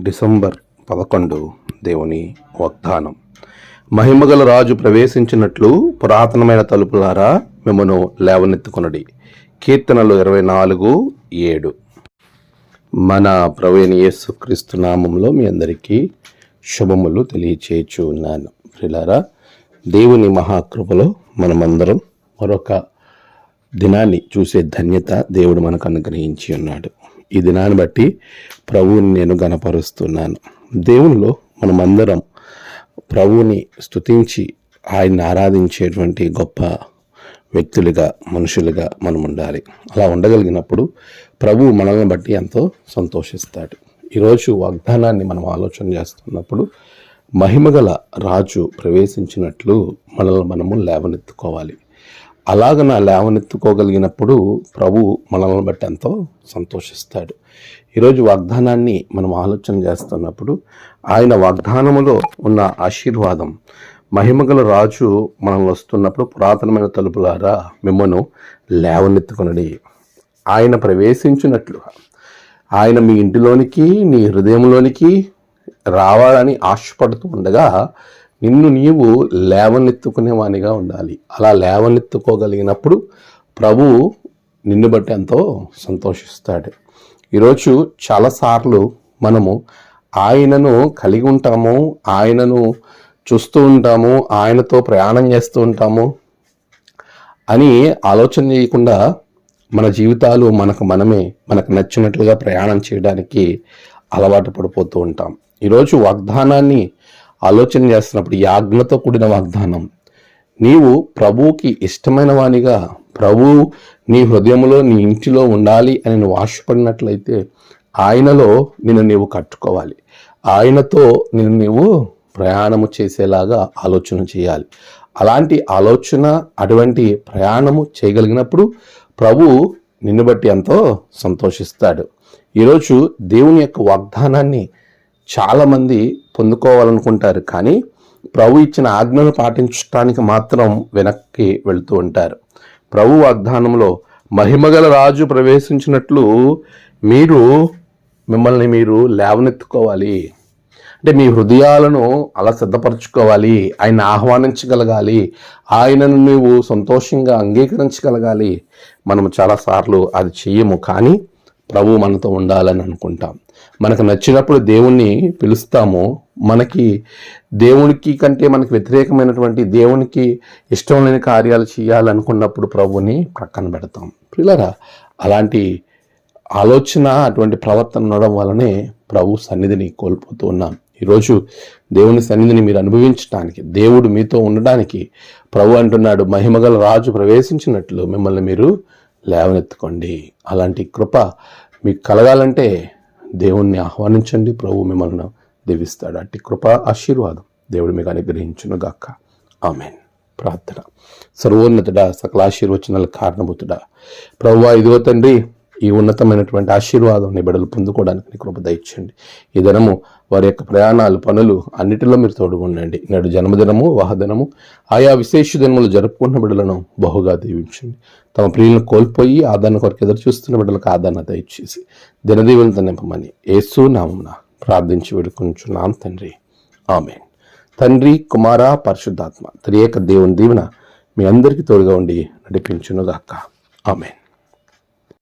December 11 దేవుని వాగ్దానం. మహిమగల రాజు ప్రవేశించినట్లు పురాతనమైన తలుపులారా మిమ్మను లేవనెత్తుకొనుడి. కీర్తనలు 24:7. మన ప్రభువైన యేసుక్రీస్తు నామములో మీ అందరికీ శుభములు తెలియచేయచ్చు ఉన్నాను. ప్రియులారా, దేవుని మహాకృపలో మనమందరం మరొక దినాన్ని చూసే ధన్యత దేవుడు మనకు అనుగ్రహించి ఉన్నాడు. ఈ దినాన్ని బట్టి ప్రభువుని నేను గణపరుస్తున్నాను. దేవునిలో మనమందరం ప్రభువుని స్తుతించి ఆయన్ని ఆరాధించేటువంటి గొప్ప వ్యక్తులుగా, మనుషులుగా మనం ఉండాలి. అలా ఉండగలిగినప్పుడు ప్రభువు మనల్ని బట్టి ఎంతో సంతోషిస్తాడు. ఈరోజు వాగ్దానాన్ని మనం ఆలోచన చేస్తున్నప్పుడు మహిమగల రాజు ప్రవేశించినట్లు మనల్ని మనము లేవనెత్తుకోవాలి. అలాగ లేవనెత్తుకోగలిగినప్పుడు ప్రభు మనల్ని బట్టి ఎంతో సంతోషిస్తాడు. ఈరోజు వాగ్దానాన్ని మనం ఆలోచన చేస్తున్నప్పుడు ఆయన వాగ్దానములో ఉన్న ఆశీర్వాదం, మహిమగల రాజు మనల్ని వస్తున్నప్పుడు పురాతనమైన తలుపులారా మిమ్మను లేవనెత్తుకొనుడి. ఆయన ప్రవేశించినట్లు ఆయన మీ ఇంటిలోనికి, నీ హృదయంలోనికి రావాలని ఆశపడుతూ ఉండగా నిన్ను నీవు లేవనెత్తుకునేవానిగా ఉండాలి. అలా లేవనెత్తుకోగలిగినప్పుడు ప్రభువు నిన్ను బట్టి ఎంతో సంతోషిస్తాడు. ఈరోజు చాలాసార్లు మనము ఆయనను కలిగి ఉంటాము, ఆయనను చూస్తూ ఉంటాము, ఆయనతో ప్రయాణం చేస్తూ ఉంటాము అని ఆలోచన చేయకుండా మన జీవితాలు మనకు నచ్చినట్లుగా ప్రయాణం చేయడానికి అలవాటు పడిపోతూ ఉంటాం. ఈరోజు వాగ్దానాన్ని ఆలోచన చేస్తున్నప్పుడు ఈ ఆజ్ఞతో కూడిన వాగ్దానం, నీవు ప్రభువుకి ఇష్టమైన వానిగా, ప్రభువు నీ హృదయంలో, నీ ఇంటిలో ఉండాలి అని నువ్వు ఆశపడినట్లయితే ఆయనలో నిన్ను నీవు కట్టుకోవాలి. ఆయనతో నిన్ను నీవు ప్రయాణము చేసేలాగా ఆలోచన చేయాలి. అలాంటి ఆలోచన, అటువంటి ప్రయాణము చేయగలిగినప్పుడు ప్రభువు నిన్ను బట్టి ఎంతో సంతోషిస్తాడు. ఈరోజు దేవుని యొక్క వాగ్దానాన్ని చాలామంది పొందుకోవాలనుకుంటారు, కానీ ప్రభు ఇచ్చిన ఆజ్ఞను పాటించడానికి మాత్రం వెనక్కి వెళుతూ ఉంటారు. ప్రభు వాగ్దానంలో మహిమగల రాజు ప్రవేశించినట్లు మిమ్మల్ని మీరు లేవనెత్తుకోవాలి. అంటే మీ హృదయాలను అలా సిద్ధపరచుకోవాలి, ఆయన ఆహ్వానించగలగాలి, ఆయనను నువ్వు సంతోషంగా అంగీకరించగలగాలి. మనం చాలాసార్లు అది చెయ్యము, కానీ ప్రభు మనతో ఉండాలని అనుకుంటాం. మనకు నచ్చినప్పుడు దేవుణ్ణి పిలుస్తాము, దేవునికి కంటే మనకు వ్యతిరేకమైనటువంటి, దేవునికి ఇష్టం లేని కార్యాలు చేయాలనుకున్నప్పుడు ప్రభుని ప్రక్కన పెడతాం. పిల్లరా, అలాంటి ఆలోచన, అటువంటి ప్రవర్తన ఉండడం వల్లనే ప్రభు సన్నిధిని కోల్పోతూ ఉన్నాం. ఈరోజు దేవుని సన్నిధిని మీరు అనుభవించడానికి, దేవుడు మీతో ఉండడానికి ప్రభు అంటున్నాడు, మహిమగల రాజు ప్రవేశించినట్లు మిమ్మల్ని మీరు లేవనెత్తుకోండి. అలాంటి కృప మీకు కలగాలంటే దేవుణ్ణి ఆహ్వానించండి, ప్రభు మిమ్మల్ని దీవిస్తాడు. అట్టి కృప, ఆశీర్వాదం దేవుడు మీకు అనుగ్రహించును గాక. ఆమెన్. ప్రార్థన. సర్వోన్నతుడా, సకల ఆశీర్వచనాలకు కారణభూతుడా, ప్రభువా, ఇదిగో తండ్రి, ఈ ఉన్నతమైనటువంటి ఆశీర్వాదం నీ బిడ్డలు పొందుకోవడానికి నీ కృప దయచేయండి. ఈ దినము వారి యొక్క ప్రయాణాలు, పనులు అన్నిటిలో మీరు తోడుగా ఉండండి. నేడు జన్మదినము, వాహదినము, ఆయా విశేష దినములు జరుపుకున్న బిడ్డలను బహుగా దీవించండి. తమ ప్రియులను కోల్పోయి ఆదరణ కొరకు ఎదురు చూస్తున్న బిడ్డలకు ఆదరణ దయచేసి దినదీవులతో నింపమని యేసు నామమున ప్రార్థించి వేడుకొంచున్నాం తండ్రి. ఆమేన్. తండ్రి, కుమార, పరిశుద్ధాత్మ త్రియేక దేవుని దీవెన మీ అందరికీ తోడుగా ఉండి నడిపించును గాక. ఆమేన్.